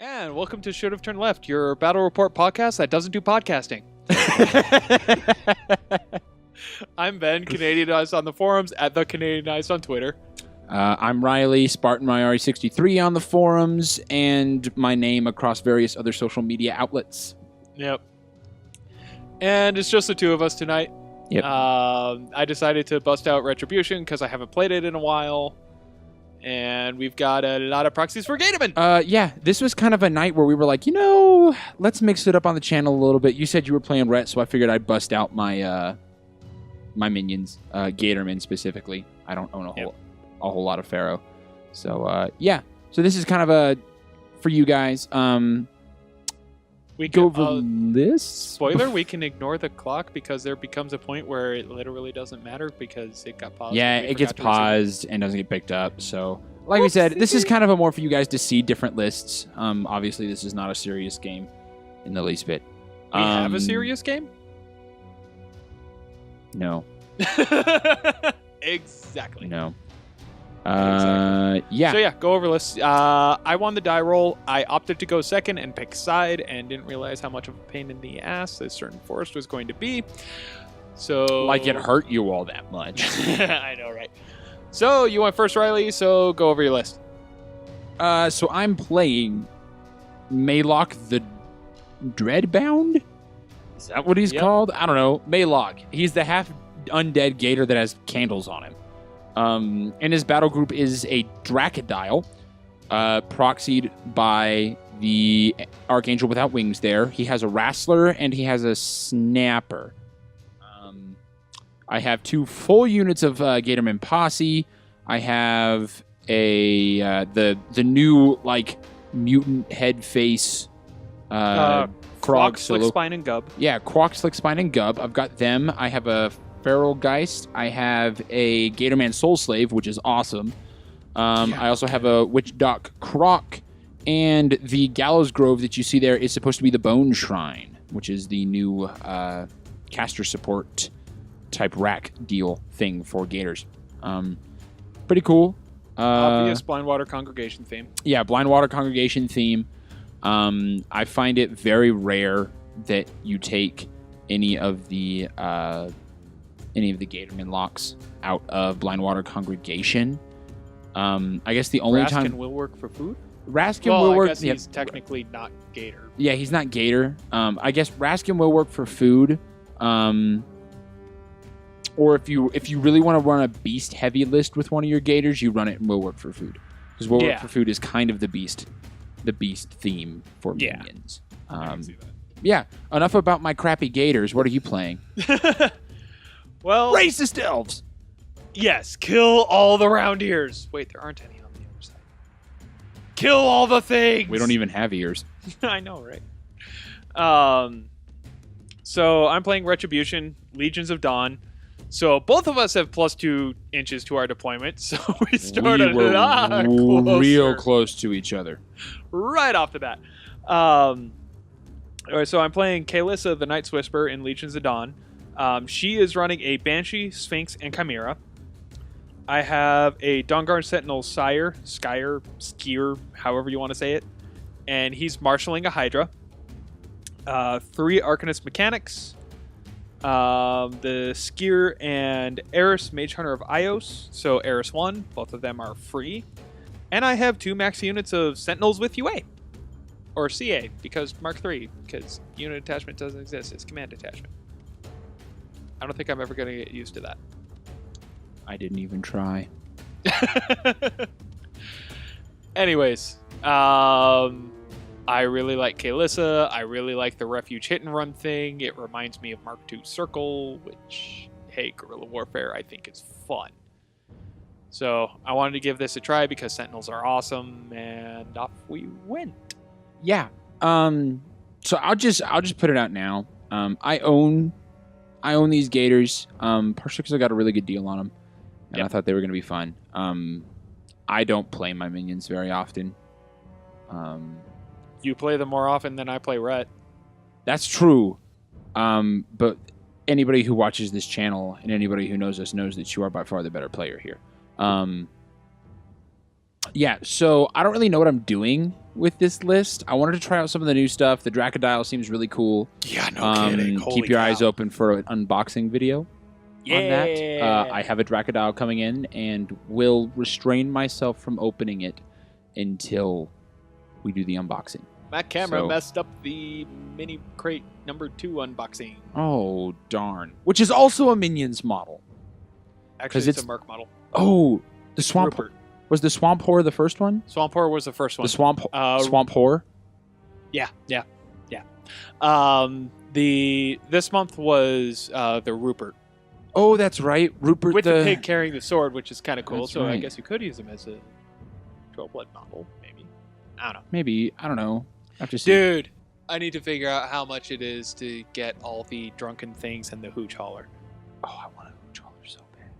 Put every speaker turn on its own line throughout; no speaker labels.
And welcome to Should Have Turned Left, your battle report podcast that doesn't do podcasting. I'm Ben, Canadianized on the forums, at the Canadianized on Twitter.
I'm Reilly, Spartan Myari 63 on the forums, and my name across various other social media outlets.
Yep. And it's just the two of us tonight.
Yep.
I decided to bust out Retribution because I haven't played it in a while. And we've got a lot of proxies for Gatorman.
Yeah, this was kind of a night where we were like, let's mix it up on the channel a little bit. You said you were playing Ret, so I figured I'd bust out my my minions, Gatorman specifically. I don't own a whole lot of Pharaoh. So, yeah. So this is kind of for you guys. We go over this.
Spoiler, we can ignore the clock because there becomes a point where it literally doesn't matter because it got paused.
Yeah, it gets paused and doesn't get picked up. So, like we said, this is kind of more for you guys to see different lists. Obviously, this is not a serious game in the least bit.
We have a serious game?
No.
Exactly.
No.
Exactly.
Yeah.
So yeah, go over lists. I won the die roll. I opted to go second and pick side and didn't realize how much of a pain in the ass a certain forest was going to be. So
like it hurt you all that much.
I know, right? So you went first, Reilly, so go over your list.
So I'm playing Maelok the Dreadbound? Is that what he's called? I don't know. Maelok. He's the half undead gator that has candles on him. And his battle group is a Dracodile, proxied by the Archangel without wings there. He has a Wrastler and he has a Snapper. I have 2 full units of Gatorman Possee. I have the new mutant head face
Kwaak Slickspine Gub.
Yeah, Kwaak Slickspine Gub. I've got them. I have a Feralgeist. I have a Gatorman Soul Slave, which is awesome. I also have a Witch Dock Croc, and the Gallows Grove that you see there is supposed to be the Bone Shrine, which is the new caster support type rack deal thing for Gators. Pretty cool.
Obvious Blindwater Congregation theme.
Yeah, Blindwater Congregation theme. I find it very rare that you take any of the Gatorman locks out of Blindwater Congregation. I guess the only time...
Raskin will work for food?
Raskin will work...
I guess he's technically not Gator.
Yeah, he's not Gator. I guess Raskin will work for food. Or if you really want to run a beast-heavy list with one of your Gators, you run it and will work for food. Because will work for food is kind of the beast theme for minions.
I can see that.
Yeah, enough about my crappy Gators. What are you playing?
Well,
racist elves.
Yes, kill all the round ears. Wait, there aren't any on the other side. Kill all the things.
We don't even have ears.
I know, right? So I'm playing Retribution, Legions of Dawn. So both of us have +2 inches to our deployment. So we started
real close to each other
right off the bat. All right, so I'm playing Kaelyssa, the Night's Whisper, in Legions of Dawn. She is running a Banshee, Sphinx, and Chimera. I have a Dawnguard Sentinel Scyir, Scyir, however you want to say it. And he's marshalling a Hydra. 3 Arcanist Mechanics. The Scyir and Eiryss, Mage Hunter of Ios. So Eiryss 1, both of them are free. And I have 2 max units of Sentinels with UA. Or CA, because Mark 3, because unit attachment doesn't exist. It's command attachment. I don't think I'm ever going to get used to that.
I didn't even try.
Anyways, I really like Kaelyssa. I really like the Refuge Hit and Run thing. It reminds me of Mark II Circle, which, hey, guerrilla warfare, I think is fun. So I wanted to give this a try because Sentinels are awesome, and off we went.
Yeah. So I'll just put it out now. I own these Gators, partially because I got a really good deal on them, and I thought they were going to be fun. I don't play my minions very often.
You play them more often than I play Ret. That's
true. But anybody who watches this channel and anybody who knows us knows that you are by far the better player here. Yeah, so I don't really know what I'm doing with this list. I wanted to try out some of the new stuff. The Dracodile seems really cool.
Yeah, no kidding.
Keep your eyes open for an unboxing video on that. I have a Dracodile coming in and will restrain myself from opening it until we do the unboxing.
My camera messed up the mini crate number 2 unboxing.
Oh, darn. Which is also a Minions model.
Actually, it's a Merc model.
Oh, the Swamp.
Rupert.
Was the Swamp Horror the first one?
Swamp Horror was the first one.
The Swamp Horror?
Yeah. This month was the Rupert.
Oh, that's right. Rupert
with the pig carrying the sword, which is kind of cool.
That's
so
right.
I guess you could use him as a 12-blood model, maybe. I don't know.
Maybe. I don't know. I have to see.
Dude, I need to figure out how much it is to get all the drunken things and the hooch hauler.
Oh, I want a hooch hauler so bad.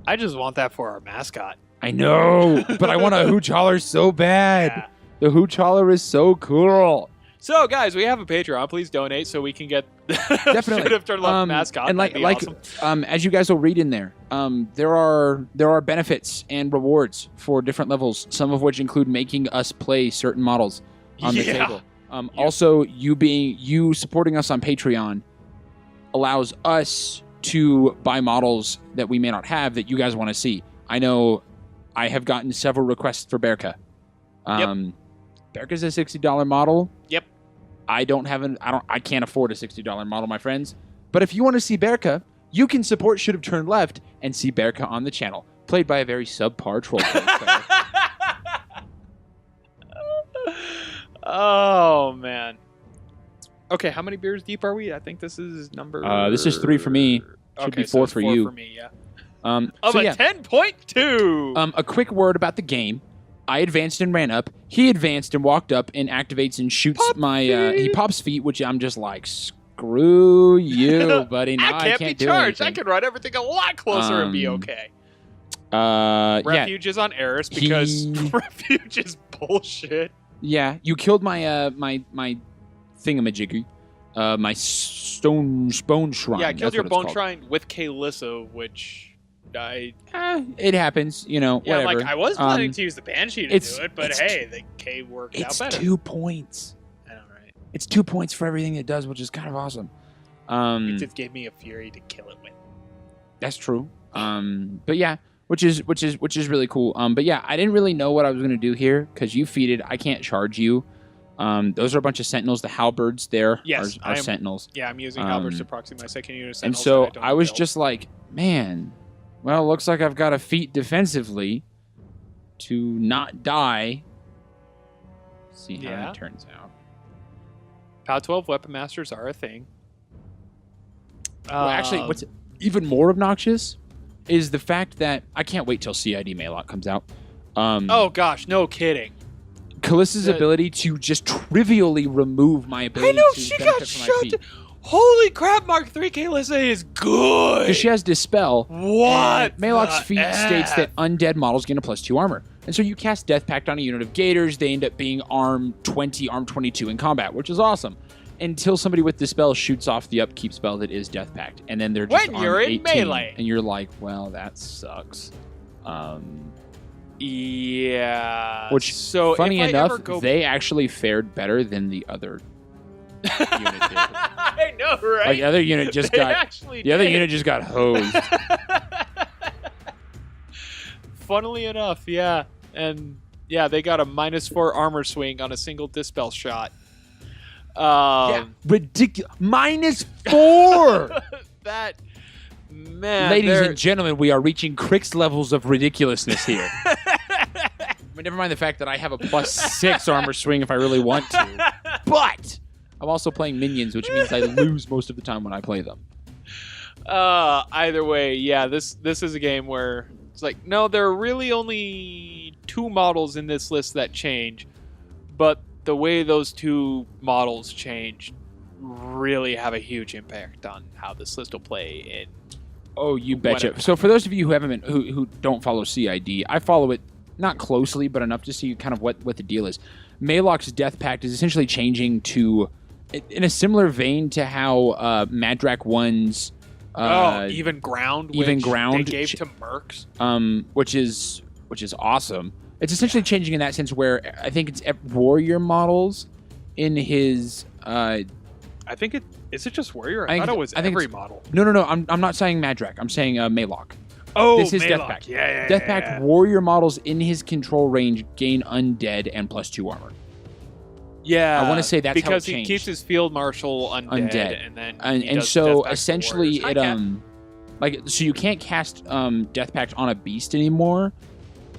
I just want that for our mascot.
I know, but I want a hooch hauler so bad.
Yeah.
The hooch hauler is so cool.
So, guys, we have a Patreon. Please donate so we can get
definitely
Should have turned left mascot.
And
awesome.
As you guys will read in there, there are benefits and rewards for different levels. Some of which include making us play certain models on the table. Also, you supporting us on Patreon allows us to buy models that we may not have that you guys want to see. I know I have gotten several requests for Berka. Berka's a $60 model.
Yep.
I can't afford a $60 model, my friends. But if you want to see Berka, you can support Should Have Turned Left and see Berka on the channel, played by a very subpar troll player.
Oh man. Okay, how many beers deep are we? I think this is number.
This is 3 for me. Should be 4 for you.
For me, yeah.
Of
a 10.2.
A quick word about the game. I advanced and ran up. He advanced and walked up and activates and shoots he pops feet, which I'm just like, screw you, buddy. Now I can't
be
do
charged.
anything.
I can run everything a lot closer and be okay. Refuge is on Eiryss because Refuge is bullshit.
Yeah, you killed my my thingamajiggy. My bone shrine.
Yeah, I killed your bone shrine with Kaelyssa, which
it happens, whatever.
Like I was planning to use the Banshee to do it, but hey, the K worked out better.
It's 2 points.
I know, right?
It's 2 points for everything it does, which is kind of awesome.
It just gave me a fury to kill it with.
That's true. But yeah, which is really cool. But yeah, I didn't really know what I was going to do here because you feeded. I can't charge you. Those are a bunch of Sentinels. The halberds there are Sentinels.
Yeah, I'm using halberds to proxy my second unit of
And
Sentinels.
so I was just like, man, well, looks like I've got a feat defensively to not die. See how that turns out.
POW 12 weapon masters are a thing.
Well, actually, what's even more obnoxious is the fact that I can't wait till CID Maelok comes out.
Oh gosh, no kidding.
Kaelyssa's ability to just trivially remove my ability to benefit from my feet.
Holy crap, Mark 3 Kaelyssa is good!
Because she has Dispel.
What?
Maelok's feat states that undead models gain a +2 armor. And so you cast Death Pact on a unit of Gators, they end up being arm 20, arm 22 in combat, which is awesome. Until somebody with Dispel shoots off the upkeep spell that is Death Pact. And then they're just
when you're in
18,
melee.
And you're like, well, that sucks.
Yeah.
Which,
so
funny enough, they actually fared better than the other unit did.
I know, right?
Like the other unit just other unit just got hosed.
Funnily enough, yeah. And yeah, they got a -4 armor swing on a single Dispel shot.
Ridiculous. -4!
That, man.
Ladies and gentlemen, we are reaching Crick's levels of ridiculousness here. I mean, never mind the fact that I have a +6 armor swing if I really want to. But I'm also playing minions, which means I lose most of the time when I play them.
Either way, yeah, this is a game where it's like, no, there are really only 2 models in this list that change, but the way those 2 models change really have a huge impact on how this list will play in.
Oh, you betcha. So for those of you who haven't been, who don't follow CID, I follow it not closely, but enough to see kind of what the deal is. Maelok's Death Pact is essentially changing to, in a similar vein to how Madrak 1's
Even Ground,
they
gave to Mercs,
which is awesome. It's essentially changing in that sense where I think it's warrior models in his...
I think is it just warrior? I thought it was every model.
No. I'm not saying Madrak. I'm saying Maelok.
Oh,
this is
Maelok.
Death Pact.
Yeah.
Death Pact warrior models in his control range gain undead and +2 armor.
Yeah,
I want to say that's
because
how it
he
changed.
keeps his field marshal undead. And then
and so essentially it so you can't cast Death Pact on a beast anymore.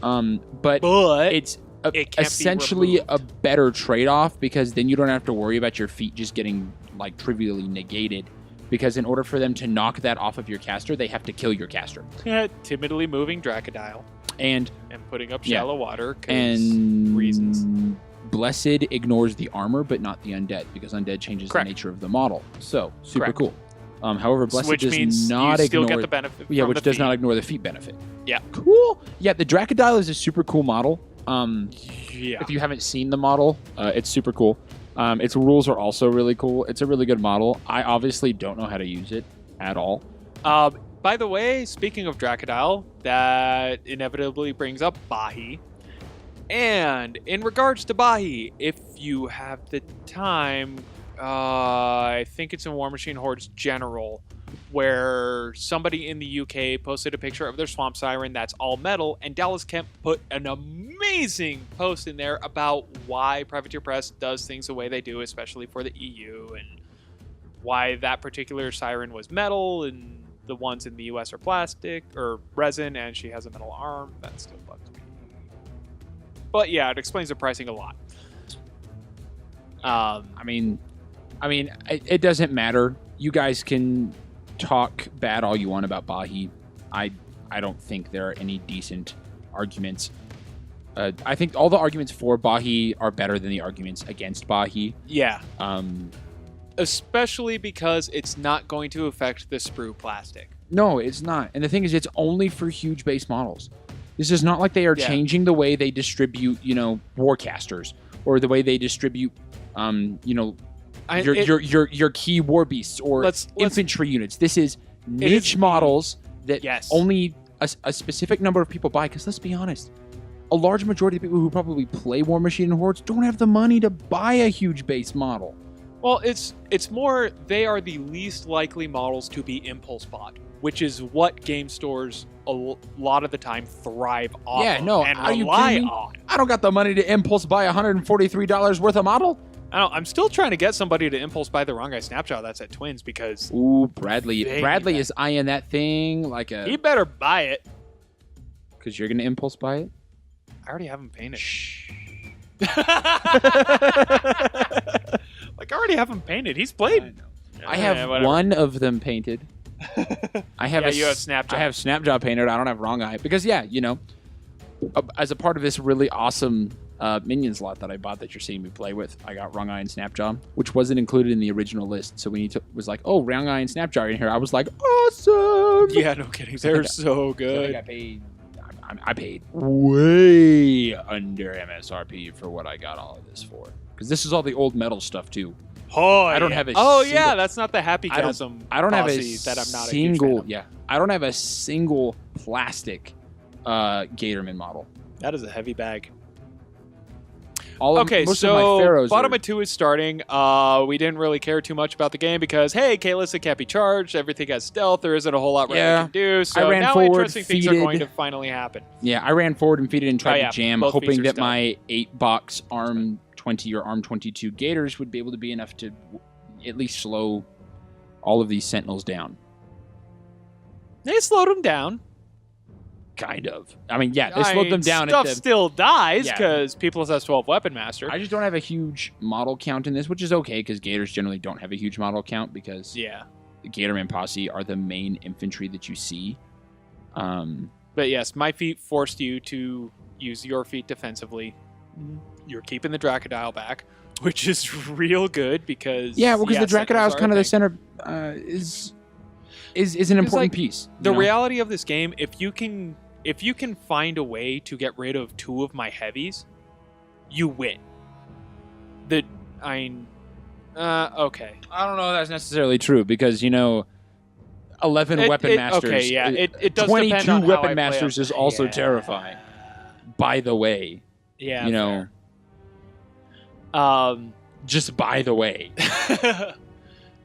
But it's essentially a better trade-off because then you don't have to worry about your feat just getting like trivially negated. Because in order for them to knock that off of your caster, they have to kill your caster.
Yeah, timidly moving Dracodile.
And
putting up shallow water
and
reasons.
Blessed ignores the armor, but not the undead, because undead changes the nature of the model. So, super cool. However, Blessed does not
still
ignore...
get the benefit
which does not ignore the feat benefit.
Yeah.
Cool. Yeah, the Dracodile is a super cool model. If you haven't seen the model, it's super cool. Its rules are also really cool. It's a really good model. I obviously don't know how to use it at all.
By the way, speaking of Dracodile, that inevitably brings up Bahi. And in regards to Bahi, if you have the time, I think it's in War Machine Horde's General, where somebody in the UK posted a picture of their Swamp Siren that's all metal, and Dallas Kemp put an amazing post in there about why Privateer Press does things the way they do, especially for the EU, and why that particular siren was metal, and the ones in the US are plastic, or resin, and she has a metal arm. That still bugs me. But yeah, it explains the pricing a lot.
It doesn't matter. You guys can talk bad all you want about Bahi. I don't think there are any decent arguments. I think all the arguments for Bahi are better than the arguments against Bahi.
Yeah. Especially because it's not going to affect the sprue plastic.
No, it's not. And the thing is, it's only for huge base models. This is not like they are changing the way they distribute, warcasters, or the way they distribute, your key war beasts or infantry units. This is niche models that only a specific number of people buy. Because let's be honest, a large majority of people who probably play War Machine and Hordes don't have the money to buy a huge base model.
Well, it's more they are the least likely models to be impulse bought, which is what game stores a lot of the time thrive off of and rely on.
I don't got the money to impulse buy $143 worth of model.
I'm still trying to get somebody to impulse buy the Wrong Guy Snapshot that's at Twins because...
Ooh, Bradley is eyeing that thing like a...
He better buy it.
Because you're going to impulse buy it?
I already have him painted.
Shh.
I already have him painted. He's played.
I have one of them painted. I have
you have Snapjaw.
I have Snapjaw painted. I don't have Wrong Eye. Because, as a part of this really awesome minions lot that I bought that you're seeing me play with, I got Wrong Eye and Snapjaw, which wasn't included in the original list. So when he was like, oh, Wrong Eye and Snapjaw are in here, I was like, awesome!
Yeah, no kidding. They're so good.
I paid way under MSRP for what I got all of this for. Because this is all the old metal stuff, too.
Oh,
I don't have a
yeah, that's not the Happy Chasm.
I don't have a
that I'm not
single.
a huge fan of.
I don't have a single plastic Gatorman model.
That is a heavy bag.
Most of my Pharaohs
bottom of 2 is starting. We didn't really care too much about the game because, hey, Kaelyssa can't be charged. Everything has stealth. There isn't a whole lot Reilly can do. So
I ran
now
forward,
interesting things are going to finally happen.
Yeah, I ran forward and feeded and tried to jam,
both
hoping that
stealth.
my 8-box ARM 20 or ARM 22 Gators would be able to be enough to at least slow all of these Sentinels down.
They slowed them down.
Kind of. They slowed them down.
Stuff still dies because people possess 12 Weapon Master.
I just don't have a huge model count in this, which is okay because Gators generally don't have a huge model count because the Gatorman Possee are the main infantry that you see.
But yes, my feat forced you to use your feat defensively. You're keeping the Dracodile back, which is real good because...
Yeah, well, because the Dracodile is kind of the center... is an important piece.
The reality of this game, if you can find a way to get rid of 2 of my heavies, you win. Okay.
I don't know if that's necessarily true because, 11 Weapon Masters.
Okay, yeah. It does
22
depend on
Weapon
how
Masters is also terrifying. by the way.
Yeah,
you know. Just by the way.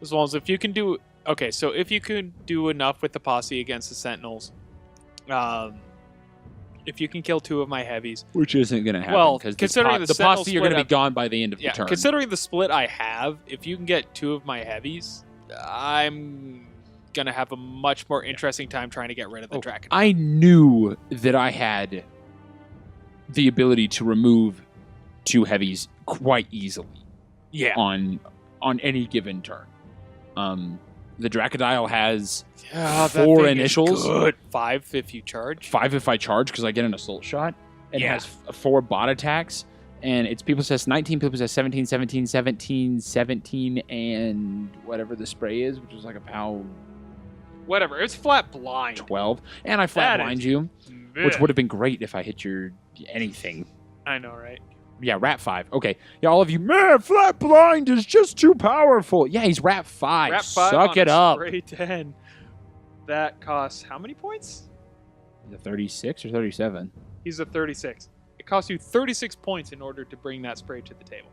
As well as if you can do... Okay, so if you can do enough with the posse against the Sentinels, if you can kill 2 of my heavies...
Which isn't going to happen.
Well,
because
considering
the posse are going to be gone by the end of the turn.
Considering the split I have, if you can get 2 of my heavies, I'm going to have a much more interesting time trying to get rid of the Dracodile.
I knew that I had the ability to remove 2 heavies quite easily.
Yeah.
On any given turn. The Dracodile has 4 initials.
Good. 5 if you charge.
5 if I charge because I get an assault shot. It has 4 bot attacks. And its people possess 19, people possess 17, 17, 17, 17, and whatever the spray is, which is like a POW.
Whatever. It's flat blind.
12. And I flat blind you, which would have been great if I hit your anything.
I know, right?
Yeah, Rat 5. Okay. Yeah, all of you, man, flat blind is just too powerful. Yeah, he's Rat 5.
Rat 5
Suck it up.
Spray 10. That costs how many points?
Is it 36 or 37?
He's a 36. It costs you 36 points in order to bring that spray to the table.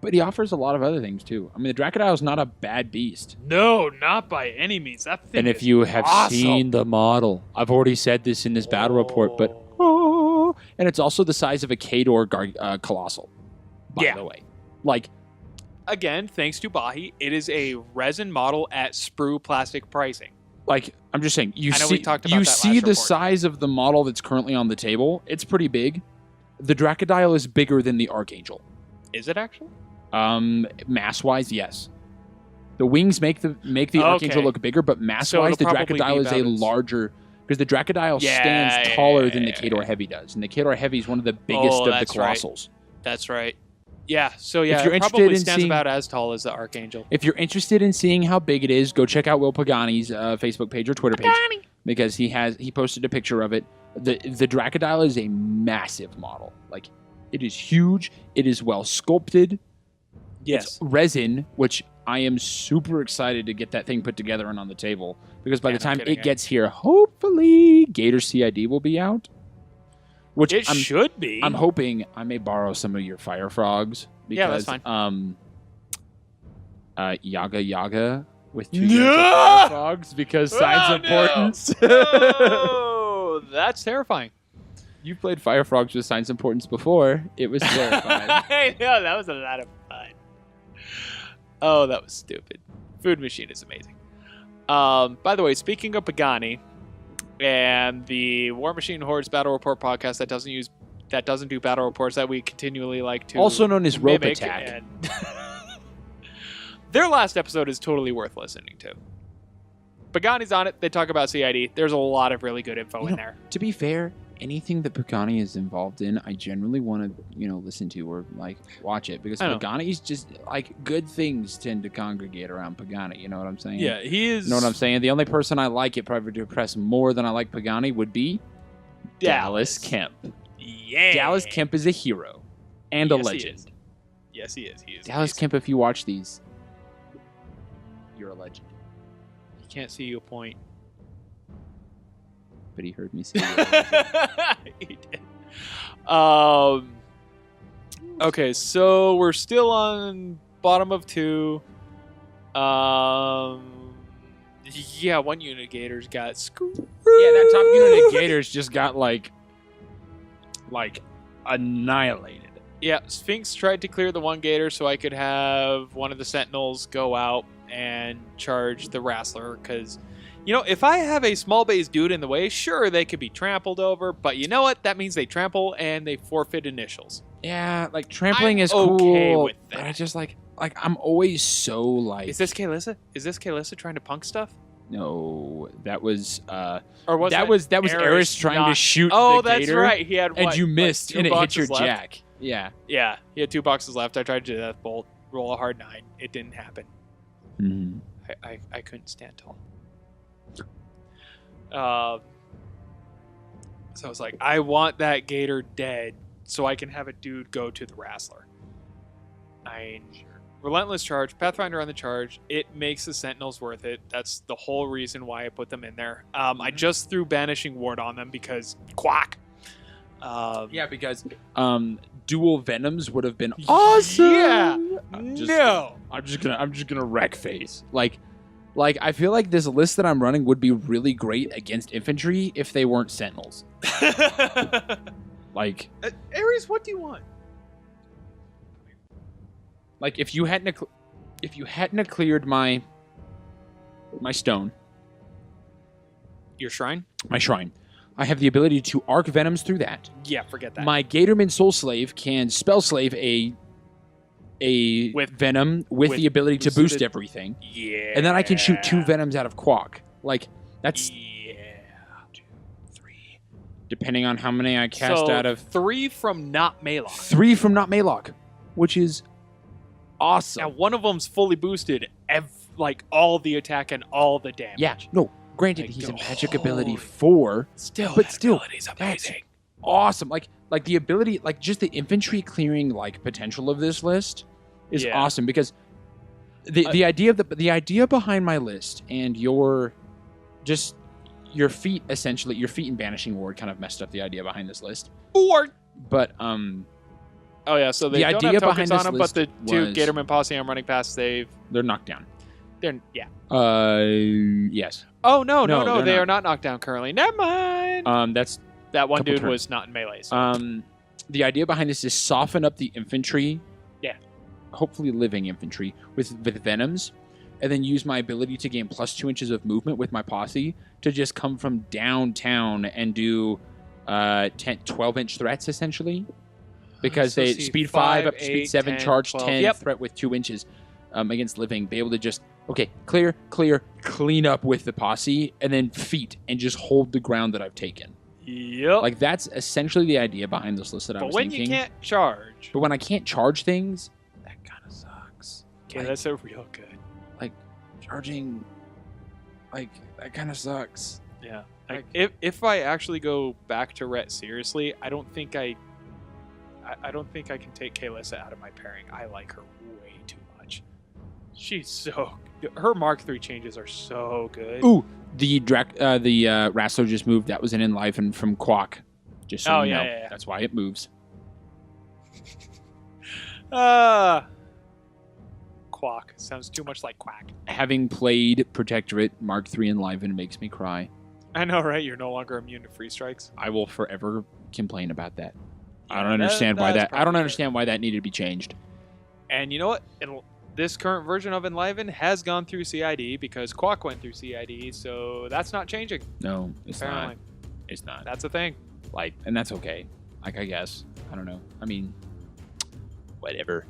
But he offers a lot of other things, too. I mean, the Dracodile is not a bad beast.
No, not by any means. That thing
And if you have seen the model, I've already said this in this battle report, but... and it's also the size of a Khador Colossal, by the way. Like...
Again, thanks to Bahi, it is a resin model at sprue plastic pricing.
Like, I'm just saying, you see
the
report. Size of the model that's currently on the table. It's pretty big. The Dracodile is bigger than the Archangel.
Is it actually?
Mass-wise, yes. The wings make the Archangel look bigger, but mass-wise, the Dracodile is a larger... Because the Dracodile stands taller than the Khador Heavy does. And the Khador Heavy is one of the biggest of the Colossals.
Right. That's right. Yeah, so yeah,
if you're
it probably stands about as tall as the Archangel.
If you're interested in seeing how big it is, go check out Will Pagani's Facebook page or Twitter page. Because he posted a picture of it. The Dracodile is a massive model. Like, it is huge. It is well sculpted.
Yes.
It's resin, which I am super excited to get that thing put together and on the table. Because by the time it gets here, hopefully Gator CID will be out. Which
it should be.
I'm hoping I may borrow some of your fire frogs. Because,
yeah, that's fine.
Yaga with 2 fire frogs because signs importance.
No, that's terrifying.
You've played fire frogs with signs importance before. It was terrifying.
I know, that was a lot of fun. Oh, that was stupid. Food Machine is amazing. By the way, speaking of Pagani and the War Machine Hordes Battle Report podcast that doesn't do battle reports that we continually like to
also known as Rope Attack.
Their last episode is totally worth listening to. Pagani's on it. They talk about CID. There's a lot of really good info in there.
To be fair, anything that Pagani is involved in, I generally want to, listen to or like watch it because Pagani's just like good things tend to congregate around Pagani. You know what I'm saying?
Yeah, he is.
You know what I'm saying? The only person I like it probably to impress more than I like Pagani would be Dallas Kemp.
Yeah,
Dallas Kemp is a hero and a legend.
Yes, he is. He is.
Dallas Kemp, if you watch these, you're a legend.
He can't see you point.
But he heard me say
he did. Okay, so we're still on bottom of 2. Yeah, one unit Gators got screwed.
Yeah, that top unit of Gators just got like annihilated.
Yeah, Sphinx tried to clear the one Gator so I could have one of the Sentinels go out and charge the Wrastler because... if I have a small base dude in the way, sure, they could be trampled over, but you know what? That means they trample and they forfeit initials.
Yeah, like trampling is
okay
cool,
with that.
but I just like I'm always so like.
Is this Kaelyssa? Is this Kaelyssa trying to punk stuff?
No, that was
or was
that was Eiryss trying to shoot
oh,
the Gator.
That's right. He had
and you missed,
like
and it hit your
left.
jack. Yeah.
Yeah, he had 2 boxes left. I tried to do that bolt, roll a hard 9. It didn't happen.
Mm-hmm.
I couldn't stand tall. So I was like, I want that Gator dead so I can have a dude go to the Wrastler. Relentless charge, Pathfinder on the charge. It makes the Sentinels worth it. That's the whole reason why I put them in there. I just threw Banishing Ward on them because Kwaak.
Yeah, because dual Venoms would have been awesome.
Yeah.
I'm just gonna wreck face. Like I feel like this list that I'm running would be really great against infantry if they weren't Sentinels. Like
Eiryss, what do you want?
Like if you hadn't cleared my stone,
Your shrine?
my shrine, I have the ability to arc Venoms through that.
Yeah, forget that.
My Gatorman Soul Slave can spell slave a Venom with the ability to boost everything.
Yeah.
And then I can shoot 2 Venoms out of Kwaak. Like, that's...
Yeah.
2, 3. Depending on how many I cast out of...
3 from not Maelok.
3 from not Maelok, which is awesome.
Now, one of them's fully boosted, like, all the attack and all the damage.
Yeah, no. Granted, he's a magic ability 4.
Still,
Ability's amazing. Awesome. Like the ability, like just the infantry clearing like potential of this list is awesome because the idea behind my list and your feat essentially, your feat in Banishing Ward kind of messed up the idea behind this list. But
oh yeah, so they
the
don't
idea
have tokens
behind
on
this
them, but the
list
2
was-
Gatorman Possee I'm running past, they're
knocked down.
yeah.
Yes.
Oh no,
No,
they are not knocked down currently. Never mind.
That's
That one
couple
dude
turns.
was not in melee. So.
The idea behind this is soften up the infantry.
Yeah.
Hopefully living infantry with Venoms, and then use my ability to gain plus 2 inches of movement with my posse to just come from downtown and do 12-inch threats essentially. Because
So
they
see,
speed
5,
5 up to speed
8,
7,
10,
charge
12.
10,
Yep.
threat with 2 inches against living. Be able to just clear, clean up with the posse, and then feet and just hold the ground that I've taken.
Yep.
Like that's essentially the idea behind this list that I was
when
thinking.
you can't charge,
But when I can't charge things, that kind of sucks.
okay,
Like,
that's a real good.
charging, like that kind of sucks.
Yeah. Like, if I actually go back to Ret seriously, I don't think I can take Kaelyssa out of my pairing. I like her way too much. She's so her Mark III changes are so good.
Ooh, the Wrastler just moved. That was an Enliven from Kwaak. Just so you know.
Yeah.
That's why it moves.
Kwaak sounds too much like quack.
Having played Protectorate, Mark III Enliven makes me cry.
I know, right? You're no longer immune to free strikes.
I will forever complain about that.
Yeah,
I don't understand why
that's
that. I don't
probably
understand why that needed to be changed.
And you know what? This current version of Enliven has gone through CID because Kwaak went through CID, so that's not changing.
No, it's
Apparently.
not. It's not.
That's a thing.
And that's okay. Like, I guess. I don't know. I mean, whatever.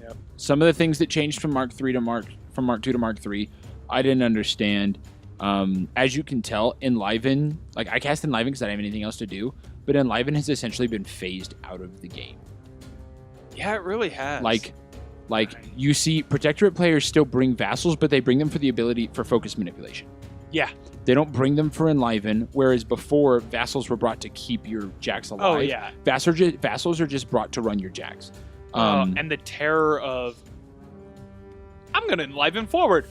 Yep.
Some of the things that changed from Mark II to Mark III, I didn't understand. As you can tell, Enliven, like I cast Enliven because I didn't have anything else to do, but Enliven has essentially been phased out of the game.
Yeah, it really has.
Like you see Protectorate players still bring Vassals, but they bring them for the ability for focus manipulation.
Yeah.
They don't bring them for Enliven, whereas before, Vassals were brought to keep your Jacks alive.
Oh, yeah.
Vassals are just brought to run your Jacks.
And the terror of, I'm going to Enliven forward.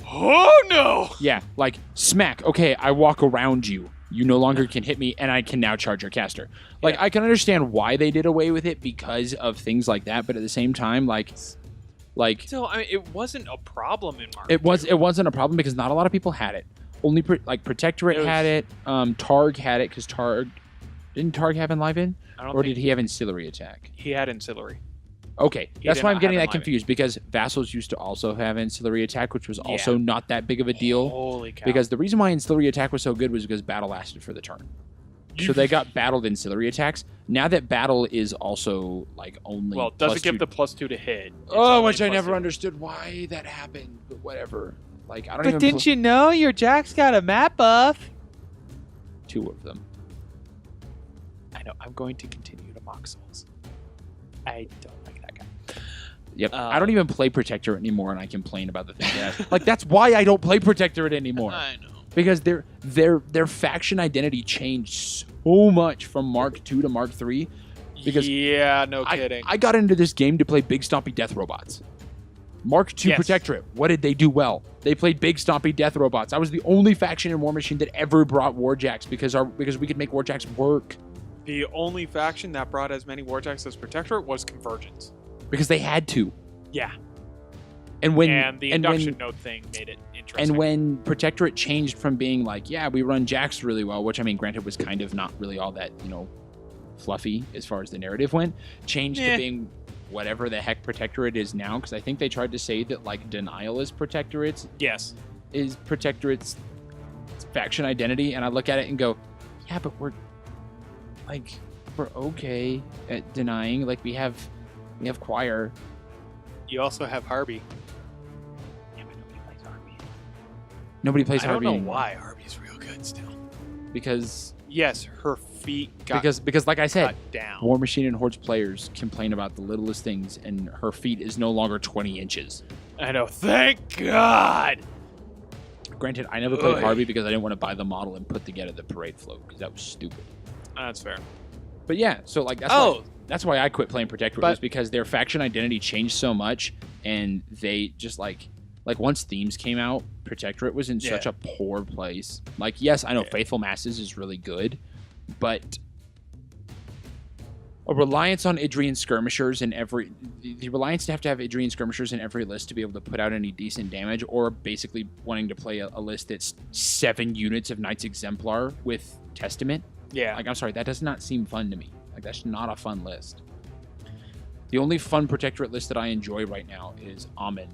Oh, no!
Yeah, like, smack. Okay, I walk around you. You no longer can hit me, and I can now charge your caster. Like,
Yeah.
I can understand why they did away with it because of things like that, but at the same time, like
Still, I mean, it wasn't a problem in Mark.
it wasn't a problem because not a lot of people had it. Only Protectorate had it. Targ had it because didn't Targ have Enliven, or did he have Ancillary Attack?
He had Ancillary.
Okay,
He
that's
did
why I'm
not
getting
have
that
Enliven.
confused because Vassals used to also have Ancillary Attack, which was also not that big of a deal.
Holy cow.
Because the reason why Ancillary Attack was so good was because battle lasted for the turn. So they got battled Ancillary Attacks. Now that battle is also like only
Well, does
plus
it give
2
the +2 to hit? It's
Oh,
only
which I never
+2.
understood why that happened, but whatever. Like I don't
But
even
didn't you know your Jack's got a map buff?
2 of them.
I know. I'm going to continue to mock souls. I don't like that guy.
Yep. I don't even play Protectorate anymore, and I complain about the thing. That's why I don't play Protectorate anymore.
I know.
Because their faction identity changed so much from Mark II to Mark III. Because
yeah, no kidding.
I got into this game to play big stompy death robots. Mark II
Yes.
Protectorate. What did they do well? They played big stompy death robots. I was the only faction in War Machine that ever brought Warjacks because we could make Warjacks work.
The only faction that brought as many Warjacks as Protectorate was Convergence.
Because they had to.
Yeah.
And
the induction node thing made it interesting.
And when Protectorate changed from being like, yeah, we run Jacks really well, which I mean, granted, was kind of not really all that, fluffy as far as the narrative went, changed to being whatever the heck Protectorate is now, because I think they tried to say that like Denial is Protectorate's.
Yes.
Is Protectorate's faction identity, and I look at it and go, yeah, but we're okay at denying. Like we have Choir.
You also have Harvey.
Yeah, but nobody plays Harvey. Nobody plays Harvey.
I don't know why Harvey's real good still.
Because
yes, her feet got
because like I said,
down.
War Machine and Hordes players complain about the littlest things, and her feet is no longer 20 inches.
I know. Thank God.
Granted, I never played Harvey because I didn't want to buy the model and put together the parade float because that was stupid.
That's fair.
But yeah, so like that's why I quit playing Protectorate, was because their faction identity changed so much, and they just like once Themes came out, Protectorate was in such a poor place. Like, yes, I know Faithful Masses is really good, but a reliance on Idrian Skirmishers in the reliance to have Idrian Skirmishers in every list to be able to put out any decent damage, or basically wanting to play a list that's 7 units of Knights Exemplar with Testament.
Yeah.
Like, I'm sorry, that does not seem fun to me. Like, that's not a fun list. The only fun Protectorate list that I enjoy right now is Amen.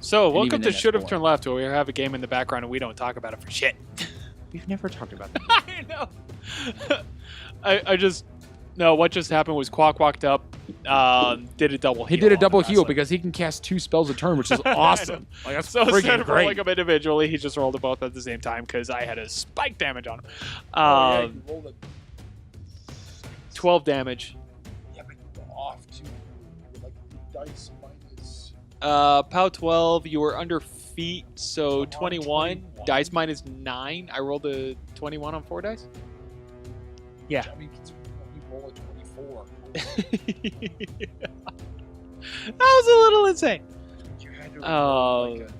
So, welcome to Should Have Turned Left, where we have a game in the background and we don't talk about it for shit.
We've never talked about that.
I know. No, what just happened was Kwaak walked up, did a double heal.
He did a double heal because he can cast 2 spells a turn, which is awesome. Like, that's
so instead of
great.
rolling them individually, he just rolled them both at the same time because I had a spike damage on him.
You rolled a
12 damage.
Yeah, but off too. Like dice minus.
POW 12, you were under feet, so 21. Dice minus 9. I rolled a 21 on 4 dice. Yeah.
I mean, you roll a 24.
That was a little insane.
You had to roll like a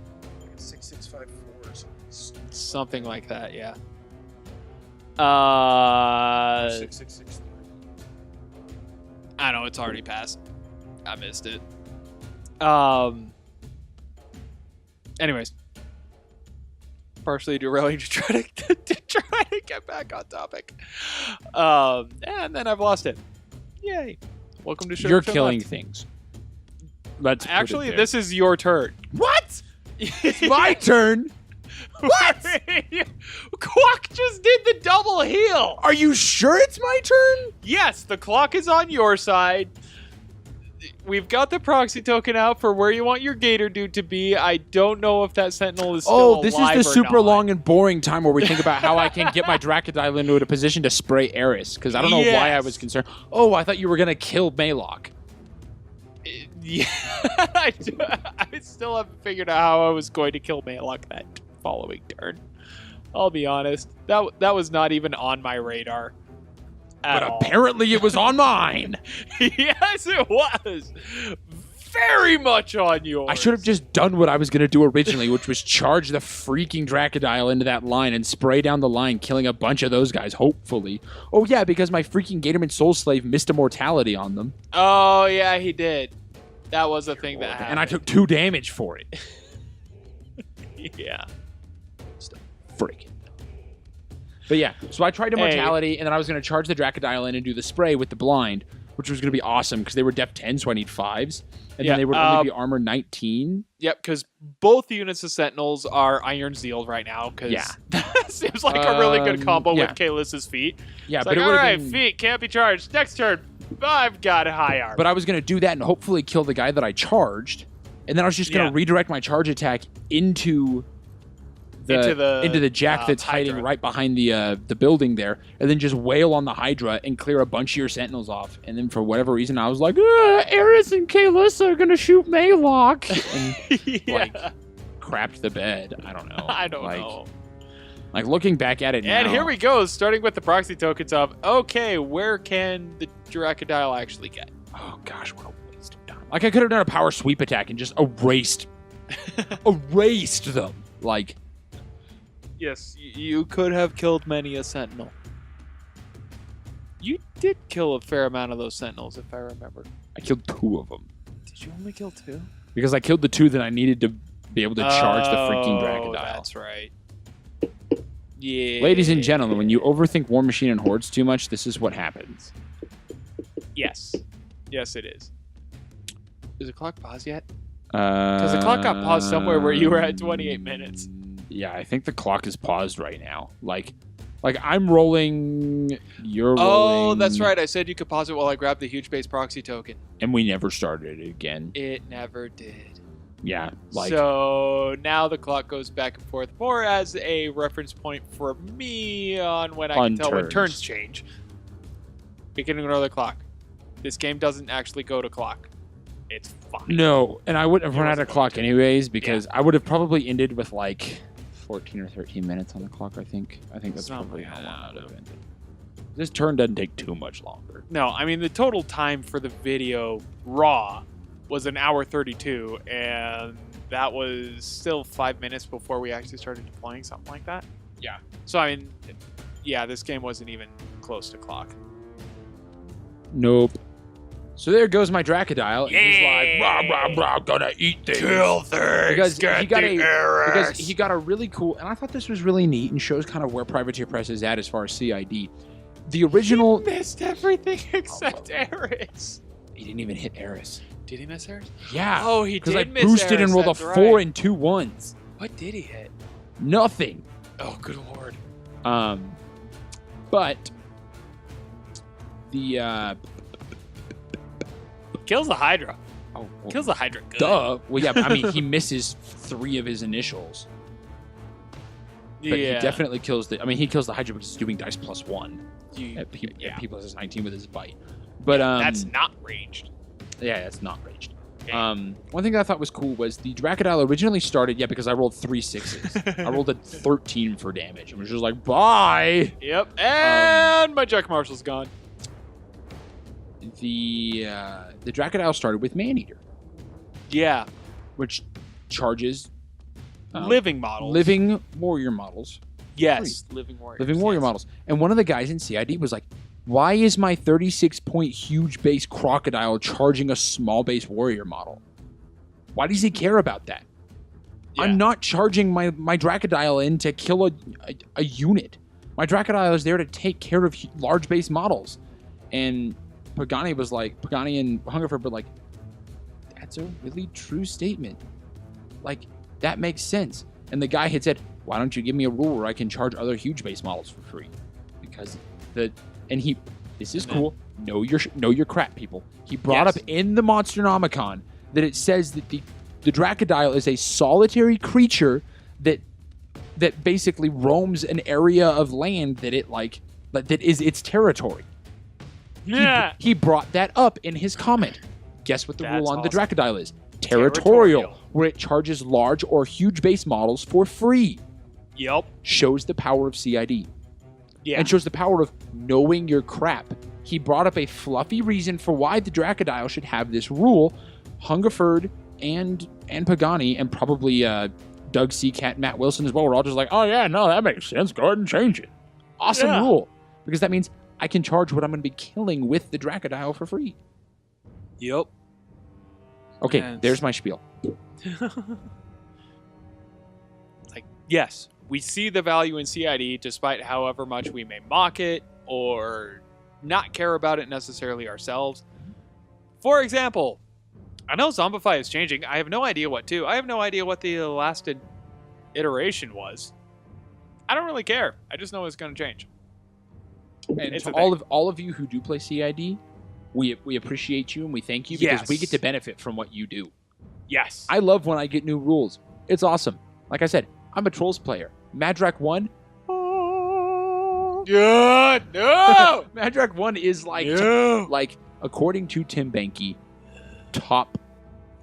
6-6-5-4 or something.
Something like that, yeah.
6-6-6-3.
I know, it's already passed. I missed it. Anyways. Partially derailing to try to get back on topic. And then I've lost it. Yay. Welcome to Show.
You're killing things. Let's
actually, this is your turn.
What? It's my turn. What?
Kwaak just did the double heal.
Are you sure it's my turn?
Yes, the clock is on your side. We've got the proxy token out for where you want your Gator dude to be. I don't know if that Sentinel is still alive.
This is the super long and boring time where we think about how I can get my Dracodile into a position to spray Eiryss, because I don't know why I was concerned. Oh, I thought you were going to kill Maelok.
Yeah, I still haven't figured out how I was going to kill Maelok that following turn. I'll be honest. That was not even on my radar. But
apparently it was on mine.
Yes, it was. Very much on yours.
I should have just done what I was going to do originally, which was charge the freaking Dracodile into that line and spray down the line, killing a bunch of those guys, hopefully. Oh, yeah, because my freaking Gatorman Soul Slave missed immortality on them.
Oh, yeah, he did. That was a thing that happened.
And I took 2 damage for it.
Yeah.
Freaking. But yeah, so I tried Immortality, and then I was going to charge the Dracodile in and do the spray with the blind, which was going to be awesome because they were def 10, so I need 5s. And then they would only be armor 19.
Yep, because both units of Sentinels are Iron Zealed right now, because that seems like a really good combo with Kaelyssa's feet.
Yeah,
it's
but
like, all right, feet can't be charged. Next turn, I've got a high armor.
But I was going to do that and hopefully kill the guy that I charged, and then I was just going to redirect my charge attack into the Jack that's hiding right behind the building there, and then just wail on the Hydra and clear a bunch of your Sentinels off. And then for whatever reason, I was like, Eiryss and Kaelyssa are gonna shoot Maelok, and crapped the bed. I don't know.
I don't know.
Like looking back at it now.
And here we go, starting with the proxy tokens of, okay, where can the Dracodile actually get?
Oh gosh, what a waste of time. Like, I could have done a power sweep attack and just erased them. Like,
Yes, you could have killed many a sentinel. You did kill a fair amount of those sentinels, if I remember.
I killed 2 of them.
Did you only kill 2?
Because I killed the 2 that I needed to be able to charge the freaking Dracodile.
That's right. Yeah.
Ladies and gentlemen, when you overthink War Machine and Hordes too much, this is what happens.
Yes. Yes, it is. Is the clock paused yet? Because the clock got paused somewhere where you were at 28 minutes.
Yeah, I think the clock is paused right now. Like I'm rolling, you're rolling.
Oh, that's right. I said you could pause it while I grabbed the huge base proxy token.
And we never started it again.
It never did.
Yeah.
So now the clock goes back and forth more as a reference point for me on when I can tell when turns change. We can ignore the clock. This game doesn't actually go to clock. It's fine.
No, and I wouldn't have run out of clock anyways because I would have probably ended with like 14 or 13 minutes on the clock, I think. I think that's probably how long I would have ended. This turn doesn't take too much longer.
No, I mean, the total time for the video raw was 1 hour 32, and that was still 5 minutes before we actually started deploying, something like that.
Yeah.
So, I mean, yeah, this game wasn't even close to clock.
Nope. So there goes my Dracodile. Yeah. He's like, rah, rah, rah, gonna eat things.
Kill things.
Because he got a really cool, and I thought this was really neat and shows kind of where Privateer Press is at as far as CID. The original...
He missed everything except Eiryss.
He didn't even hit Eiryss.
Did he miss Eiryss?
Yeah.
Oh, he did miss Eiryss.
Because I boosted and rolled a 4 and 2 1s.
What did he hit?
Nothing.
Oh, good lord.
But the
kills the Hydra.
Oh, well,
kills the Hydra. Good.
Duh. Well, yeah. But, I mean, he misses 3 of his initials. But he definitely kills the. I mean, he kills the Hydra because he's doing dice +1 at P +19 with his bite. But
that's not ranged.
Yeah, that's not ranged. One thing that I thought was cool was the Dracodile originally started, because I rolled 3 6s. I rolled a 13 for damage. and was just like, bye!
Yep, and my Jack Marshall's gone.
The Dracodile started with Maneater.
Yeah.
Which charges...
living models.
Living warrior models.
Yes, living warriors.
Living warrior models. And one of the guys in CID was like, why is my 36-point huge base Crocodile charging a small base warrior model? Why does he care about that? Yeah. I'm not charging my Dracodile in to kill a unit. My Dracodile is there to take care of large base models. And Pagani and Hungerford were like, that's a really true statement. Like, that makes sense. And the guy had said, why don't you give me a rule where I can charge other huge base models for free? Because this is cool. Know your crap, people. He brought up in the Monsternomicon that it says that the Dracodile is a solitary creature that basically roams an area of land that is its territory.
Yeah.
He brought that up in his comment. Guess what the rule on the Dracodile is?
Territorial,
where it charges large or huge base models for free.
Yep. Shows
the power of CID.
Yeah.
And shows the power of knowing your crap. He brought up a fluffy reason for why the Dracodile should have this rule. Hungerford and Pagani and probably Doug Seacat and Matt Wilson as well were all just like, oh yeah, no, that makes sense. Go ahead and change it. Awesome rule. Because that means I can charge what I'm going to be killing with the Dracodile for free.
Yep.
Okay, there's my spiel.
Yes, we see the value in CID despite however much we may mock it or not care about it necessarily ourselves. For example, I know Zombify is changing. I have no idea what to. I have no idea what the last iteration was. I don't really care. I just know it's going to change.
And to all of you who do play CID, we appreciate you and we thank you because we get to benefit from what you do.
Yes.
I love when I get new rules. It's awesome. Like I said, I'm a Trolls player. Madrak 1.
Yeah, no!
Madrak 1 is like, according to Tim Banky, top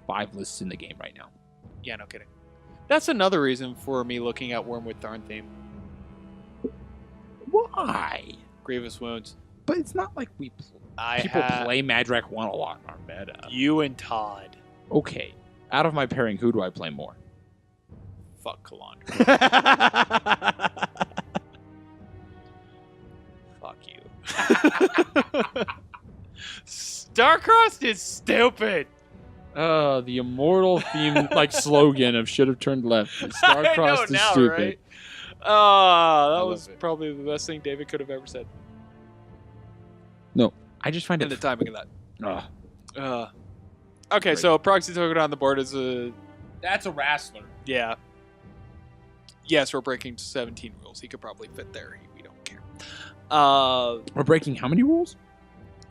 5 lists in the game right now.
Yeah, no kidding. That's another reason for me looking at Wormwood Thorn theme.
Why?
Grievous Wounds.
But it's not like we... People play Madrak 1 a lot in our meta.
You and Todd.
Okay. Out of my pairing, who do I play more?
Fuck Kalandra. Fuck you. Starcrossed is stupid.
The immortal theme, slogan of should have turned left. Starcrossed is stupid.
Right? That was probably the best thing David could have ever said.
No, I just find
the timing of that. Okay,
Great.
so proxy token on the board is a...
That's a Wrastler.
Yeah. Yes, we're breaking 17 rules. He could probably fit there. We don't care.
We're breaking how many rules?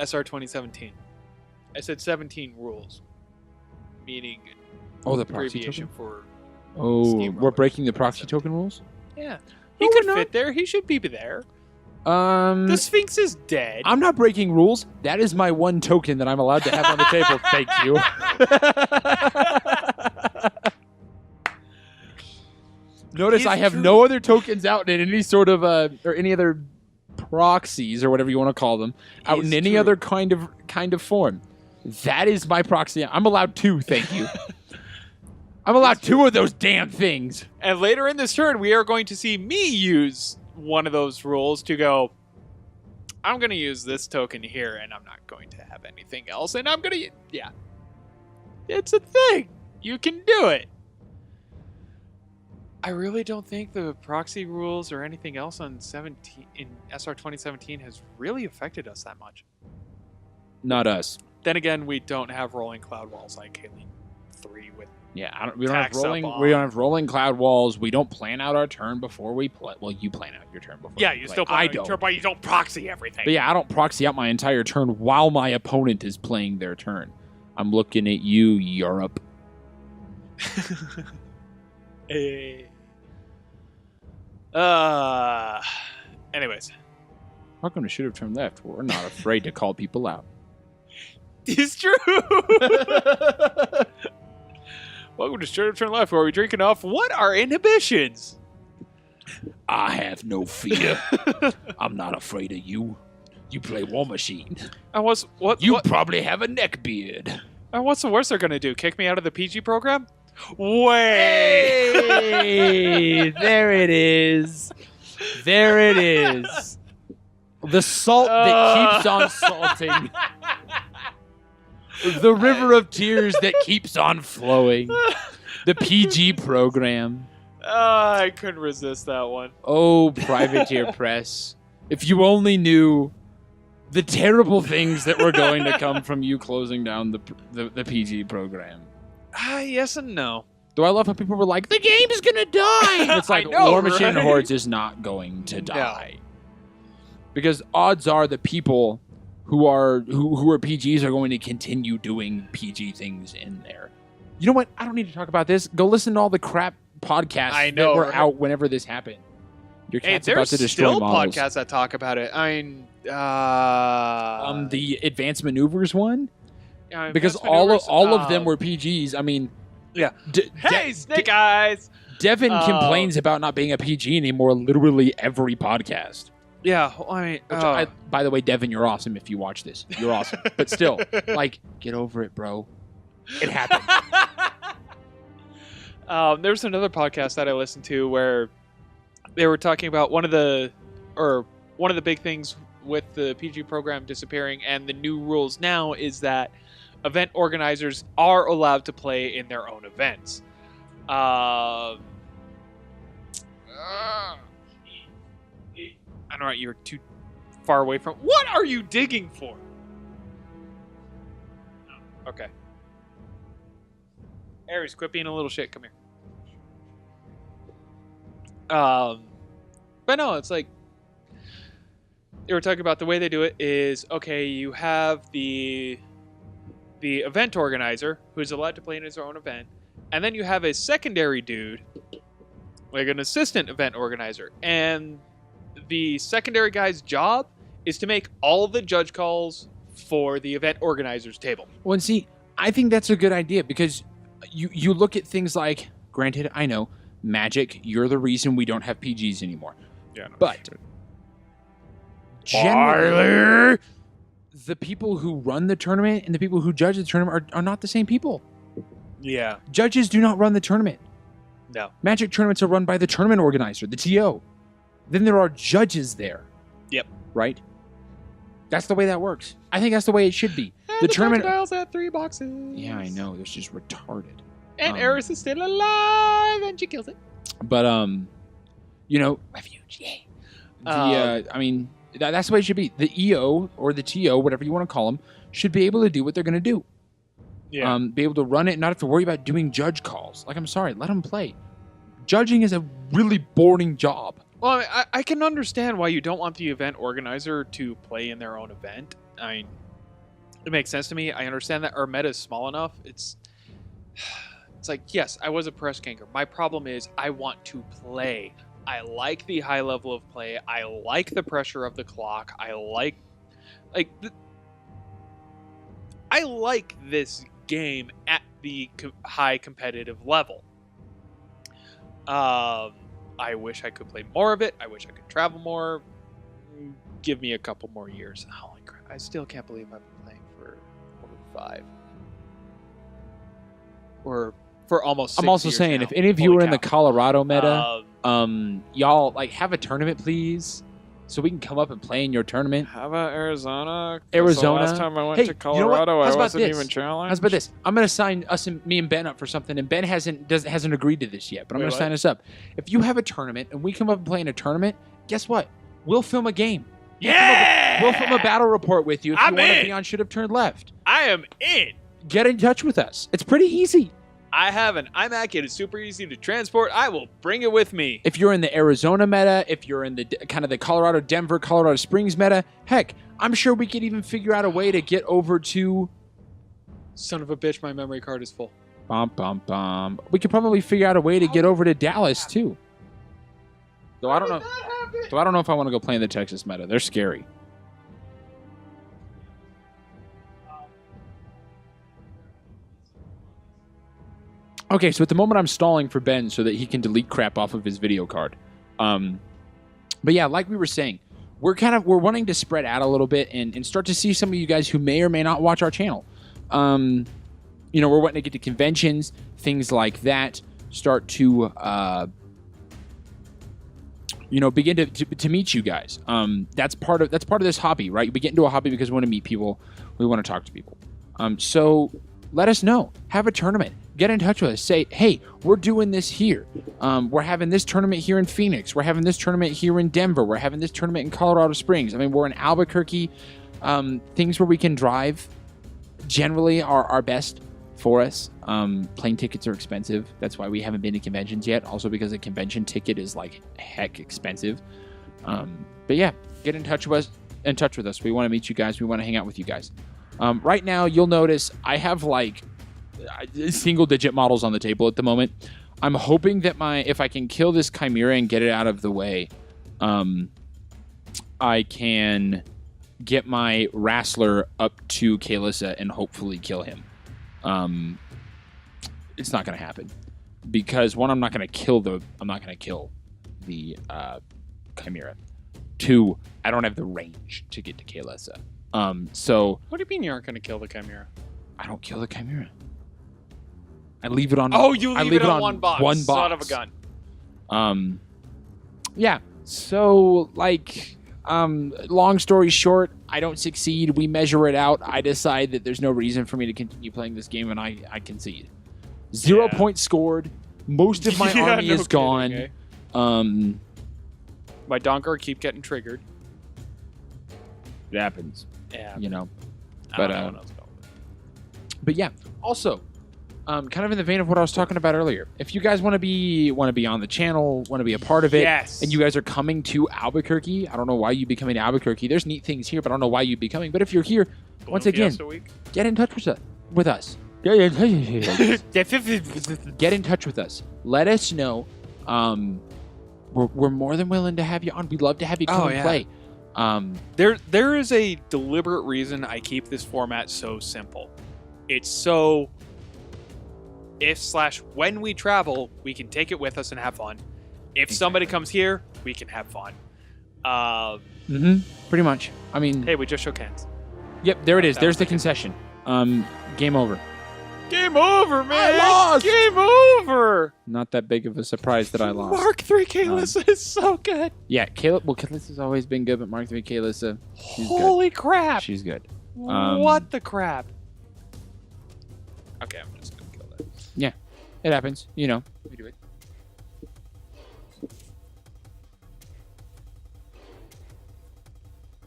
SR 2017. I said 17 rules. Meaning
the proxy
abbreviation
token?
For
We're breaking the proxy token rules?
Yeah. He could fit there. He should be there. The Sphinx is dead.
I'm not breaking rules. That is my one token that I'm allowed to have on the table. Thank you. Notice I have no other tokens out in any sort of or any other proxies or whatever you want to call them out in any other kind of form. That is my proxy. I'm allowed 2. Thank you. I'm allowed 2 of those damn things.
And later in this turn, we are going to see me use one of those rules to go, I'm going to use this token here, and I'm not going to have anything else. And I'm going to, yeah. It's a thing. You can do it. I really don't think the proxy rules or anything else on SR 2017 has really affected us that much.
Not us.
Then again, we don't have rolling cloud walls like Kaelyssa 3 with.
Yeah, we don't have rolling cloud walls. We don't plan out our turn before we play. Well, you plan out your turn before.
Yeah,
you
still plan out your turn, but you don't proxy everything.
But yeah, I don't proxy out my entire turn while my opponent is playing their turn. I'm looking at you, Europe.
Hey. Anyways.
Welcome to Should Have Turned Left. We're not afraid to call people out.
It's true. Welcome to Should Have Turned Left, where we drink enough. What are inhibitions?
I have no fear. I'm not afraid of you. You play War Machine.
And what?
You probably have a neck beard.
And what's the worst they're gonna do? Kick me out of the PG program? Way!
Hey, there it is. There it is. The salt that keeps on salting. The river of tears that keeps on flowing. The PG program.
I couldn't resist that one.
Oh, Privateer Press. If you only knew the terrible things that were going to come from you closing down the PG program.
Yes and no.
Do I love how people were like, the game is going to die? It's like, War Machine Hordes is not going to die. No. Because odds are the people who are PGs are going to continue doing PG things in there. You know what? I don't need to talk about this. Go listen to all the crap podcasts that were out whenever this happened. Your cat's about to destroy models.
Podcasts that talk about it. I mean,
the Advanced Maneuvers one?
Yeah,
because all of them were PGs. I mean,
yeah. Hey, Snake Eyes!
Devin complains about not being a PG anymore literally every podcast.
Yeah,
by the way, Devin, you're awesome if you watch this. You're awesome. But still, get over it, bro. It happened.
There's another podcast that I listened to where they were talking about one of the big things with the PG program disappearing, and the new rules now is that event organizers are allowed to play in their own events. I don't know, you're too far away from... What are you digging for? Oh, okay. Eiryss, quit being a little shit. Come here. But no, it's like... They were talking about the way they do it is, okay, you have the event organizer who's allowed to play in his own event, and then you have a secondary dude, like an assistant event organizer, and the secondary guy's job is to make all the judge calls for the event organizer's table.
Well, and see, I think that's a good idea because you look at things like, granted, I know, Magic, you're the reason we don't have PGs anymore.
Yeah, no,
but generally, the people who run the tournament and the people who judge the tournament are not the same people.
Yeah.
Judges do not run the tournament.
No.
Magic tournaments are run by the tournament organizer, the TO. Then there are judges there.
Yep.
Right? That's the way that works. I think that's the way it should be.
And
the tournament
Dracodile's at 3 boxes.
Yeah, I know. It's just retarded.
And Eiryss is still alive, and she kills it.
But refuge. Yeah. That's the way it should be. The EO or the TO, whatever you want to call them, should be able to do what they're going to do.
Yeah.
Be able to run it, not have to worry about doing judge calls. Like, I'm sorry, let them play. Judging is a really boring job.
Well, I can understand why you don't want the event organizer to play in their own event. I mean, it makes sense to me. I understand that our meta is small enough. It's like, yes, I was a press ganker. My problem is I want to play. I like the high level of play. I like the pressure of the clock. I like this game at the high competitive level. I wish I could play more of it. I wish I could travel more. Give me a couple more years. Holy crap. I still can't believe I've been playing for over 5. Or for almost 6
I'm also
years
saying,
now.
if any of you
Holy
are in the
cow.
Colorado meta, y'all have a tournament, please, so we can come up and play in your tournament.
How about Arizona? 'Cause
Arizona.
The last time I went
Hey,
to
you know what?
Colorado,
How's
I
about
wasn't
this?
even challenged.
How's about this? I'm gonna sign me and Ben up for something, and Ben hasn't agreed to this yet, but I'm
Wait,
gonna
what?
sign us up. If you have a tournament and we come up and play in a tournament, guess what? We'll film a game.
Yeah!
We'll film a battle report with you if
I'm
you want to
in.
be on Should Have Turned Left.
I am in.
Get in touch with us. It's pretty easy.
I have an iMac. It is super easy to transport. I will bring it with me.
If you're in the Arizona meta, if you're in the kind of the Colorado, Denver, Colorado Springs meta, heck, I'm sure we could even figure out a way to get over to...
Son of a bitch, my memory card is full.
Bum, bum, bum. We could probably figure out a way to get over to Dallas, too. Though I don't know. Though I don't know if I want to go play in the Texas meta. They're scary. Okay, so at the moment I'm stalling for Ben so that he can delete crap off of his video card. But yeah, like we were saying, we're wanting to spread out a little bit and start to see some of you guys who may or may not watch our channel. We're wanting to get to conventions, things like that, start to begin to meet you guys. That's part of this hobby, right? We get into a hobby because we want to meet people, we want to talk to people. So let us know. Have a tournament. Get in touch with us. Say, hey, we're doing this here. We're having this tournament here in Phoenix. We're having this tournament here in Denver. We're having this tournament in Colorado Springs. I mean, we're in Albuquerque. Things where we can drive generally are best for us. Plane tickets are expensive. That's why we haven't been to conventions yet. Also because a convention ticket is like heck expensive. But yeah, get in touch with us. We want to meet you guys. We want to hang out with you guys. Right now, you'll notice I have single-digit models on the table at the moment. I'm hoping that if I can kill this Chimera and get it out of the way, I can get my Wrastler up to Kaelyssa and hopefully kill him. It's not going to happen because one, I'm not going to kill the Chimera. Two, I don't have the range to get to Kaelyssa. So
What do you mean you aren't going to kill the Chimera?
I don't kill the Chimera. I leave it on.
Oh, you leave it on one box.
One box.
Son of a gun.
Yeah. So, long story short, I don't succeed. We measure it out. I decide that there's no reason for me to continue playing this game, and I concede. 0 points scored. Most of my army
no
is gone.
kidding, My Dawnguard keep getting triggered.
It happens.
Yeah.
You know.
I
But
don't know what else to call it.
But yeah. Also, kind of in the vein of what I was talking about earlier. If you guys want to be on the channel, want to be a part of it,
Yes.
and you guys are coming to Albuquerque, I don't know why you'd be coming to Albuquerque. There's neat things here, but I don't know why you'd be coming. But if you're here, once again,
Fiesta week.
get in touch with us. Get in touch with us. Let us know. We're more than willing to have you on. We'd love to have you come and play.
There is a deliberate reason I keep this format so simple. It's so when we travel, we can take it with us and have fun. If somebody comes here, we can have fun.
Pretty much. I mean,
Hey, we just shook hands.
Yep, there it is. There's the concession. Game over.
Game over, man.
I lost.
Game over.
Not that big of a surprise that I lost.
Mark 3 Kaelyssa is so good.
Yeah, Kaelyssa's always been good, but Mark 3 Kaelyssa, she's good.
Holy crap.
She's good.
What the crap? Okay, I'm just going to kill that.
Yeah, it happens. You know, we do it.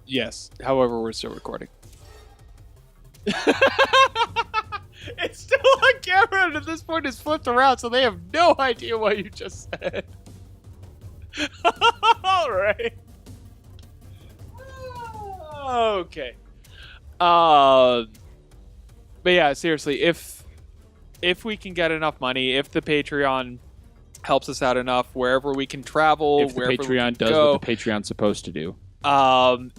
Yes, however, we're still recording. It's still on camera, and at this point it's flipped around, so they have no idea what you just said. All right. Okay. But yeah, seriously, if we can get enough money, if the Patreon helps us out enough, wherever we can travel,
if the
wherever
Patreon does
go,
what the Patreon's supposed to do.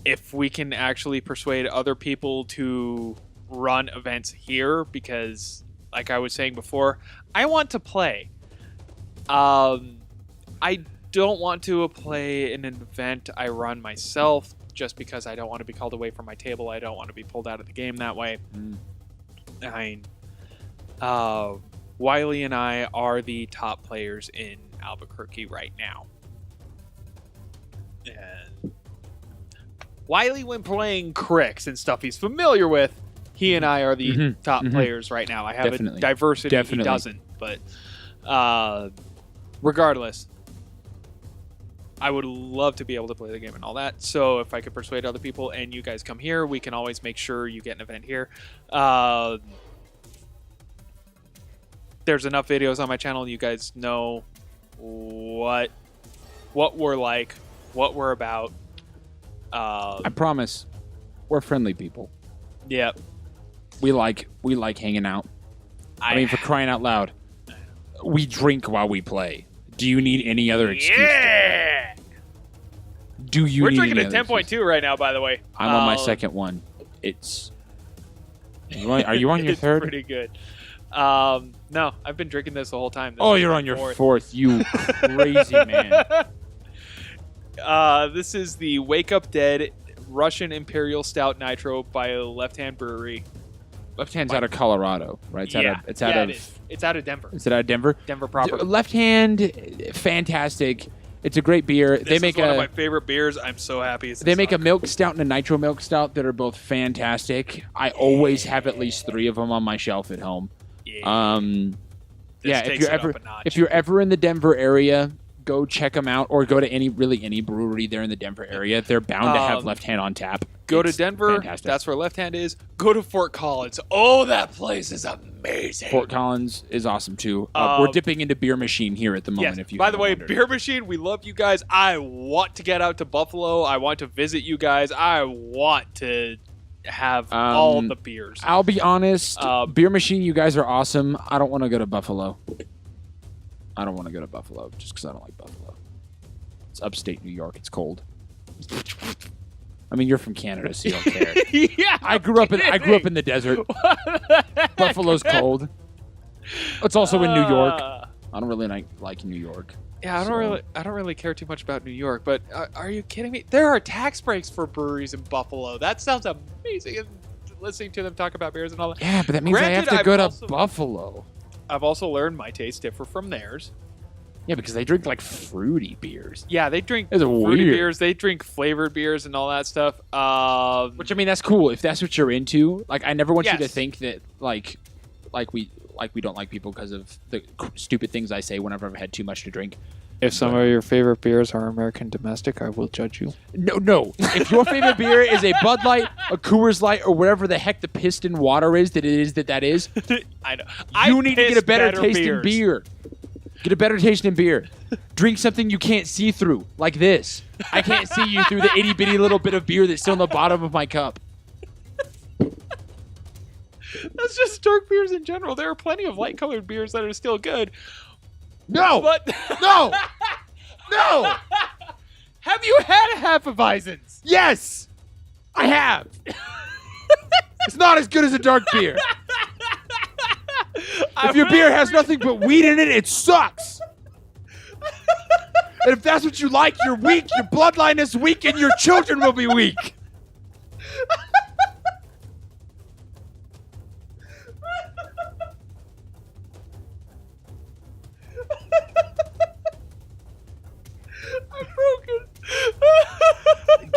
If we can actually persuade other people to run events here, because like I was saying before, I want to play. I don't want to play in an event I run myself just because I don't want to be called away from my table. I don't want to be pulled out of the game that way. Wiley and I are the top players in Albuquerque right now. And Wiley, when playing Cricks and stuff he's familiar with, he and I are the top players right now. I have
Definitely.
a diversity he doesn't. But regardless, I would love to be able to play the game and all that. So if I could persuade other people and you guys come here, we can always make sure you get an event here. There's enough videos on my channel. You guys know what we're like, what we're about.
I promise, we're friendly people.
Yep.
We like hanging out. I mean, for crying out loud, we drink while we play. Do you need any other excuse?
Yeah.
Do you?
We're
need
drinking
any
a
other
10.2 right now, by the way.
I'm on my second one. It's. Are you on your third?
Pretty good. No, I've been drinking this the whole time.
Oh, you're on your fourth. You crazy man.
This is the Wake Up Dead Russian Imperial Stout Nitro by Left Hand Brewery.
Left Hand's out of Colorado, right? It's out of
Denver.
Is it out of Denver?
Denver proper.
Left Hand, fantastic. It's a great beer.
This is one of my favorite beers. I'm so happy.
They make a milk stout and a nitro milk stout that are both fantastic. I always have at least 3 of them on my shelf at home.
Yeah.
If you're ever in the Denver area, go check them out, or go to any brewery there in the Denver area. They're bound to have Left Hand on tap.
Go to Denver. Fantastic. That's where Left Hand is. Go to Fort Collins. Oh, that place is amazing.
Fort Collins is awesome too. We're dipping into Beer Machine here at the moment.
Yes.
If you
by the way,
wondered.
Beer Machine, we love you guys. I want to get out to Buffalo. I want to visit you guys. I want to have all the beers.
I'll be honest. Beer Machine, you guys are awesome. I don't want to go to Buffalo. Just because I don't like Buffalo. It's upstate New York. It's cold. I mean, you're from Canada, so you don't care.
Yeah,
I grew up in the desert. Buffalo's cold. It's also in New York. I don't really like New York.
Yeah, I don't really care too much about New York, but are you kidding me? There are tax breaks for breweries in Buffalo. That sounds amazing. And listening to them talk about beers and all that.
Yeah, but that means I have to go to Buffalo.
I've also learned my tastes differ from theirs.
Yeah, because they drink like fruity beers.
Yeah, they drink fruity beers. They drink flavored beers and all that stuff.
Which, I mean, that's cool if that's what you're into. Like, I never want you to think that like we don't like people because of the stupid things I say whenever I've had too much to drink.
If some of your favorite beers are American domestic, I will judge you.
No. If your favorite beer is a Bud Light, a Coors Light, or whatever the heck the piston water is that is,
I know.
You need to get a better tasting beer. Get a better tasting beer. Drink something you can't see through, like this. I can't see you through the itty bitty little bit of beer that's still in the bottom of my cup.
That's just dark beers in general. There are plenty of light colored beers that are still good.
No!
But
No! No!
Have you had a half of Weissens?
Yes! I have. It's not as good as a dark beer. If your beer has nothing but weed in it, it sucks. And if that's what you like, you're weak, your bloodline is weak, and your children will be weak.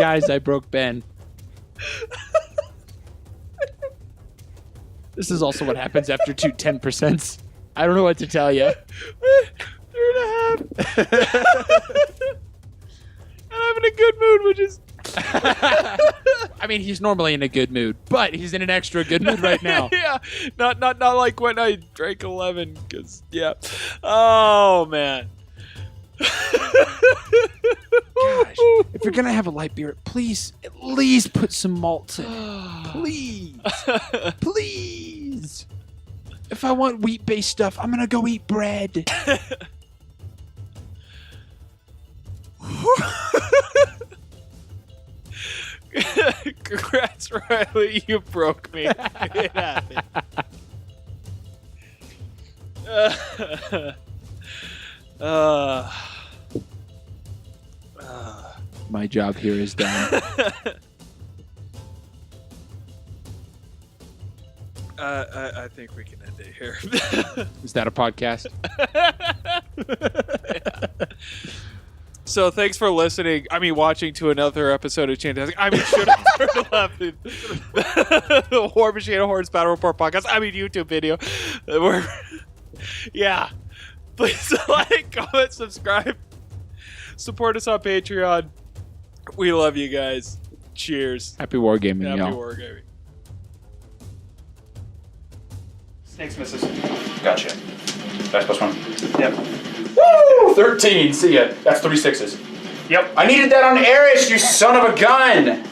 Guys, I broke Ben. This is also what happens after 2 10%. I don't know what to tell you.
3.5. And I'm in a good mood, which is...
I mean, he's normally in a good mood, but he's in an extra good mood right now.
Yeah, not like when I drank 11, because, yeah. Oh, man.
Gosh, if you're going to have a light beer, please at least put some malts in it. Please. Please. If I want wheat-based stuff, I'm going to go eat bread.
Congrats, Reilly. You broke me. It happened.
My job here is done.
I think we can end it here.
Is that a podcast?
Yeah. So thanks for listening. I mean, watching to another episode of Chantastic. I mean, should have turned left. The War Machine of Hordes Battle Report podcast. I mean, YouTube video. Yeah. Please like, comment, subscribe. Support us on Patreon. We love you guys. Cheers.
Happy wargaming,
Happy
y'all.
wargaming.
Snakes misses. Gotcha. Dice plus 1. Yep.
Woo! 13. See ya. That's 3 6s.
Yep.
I needed that on Eiryss, you son of a gun!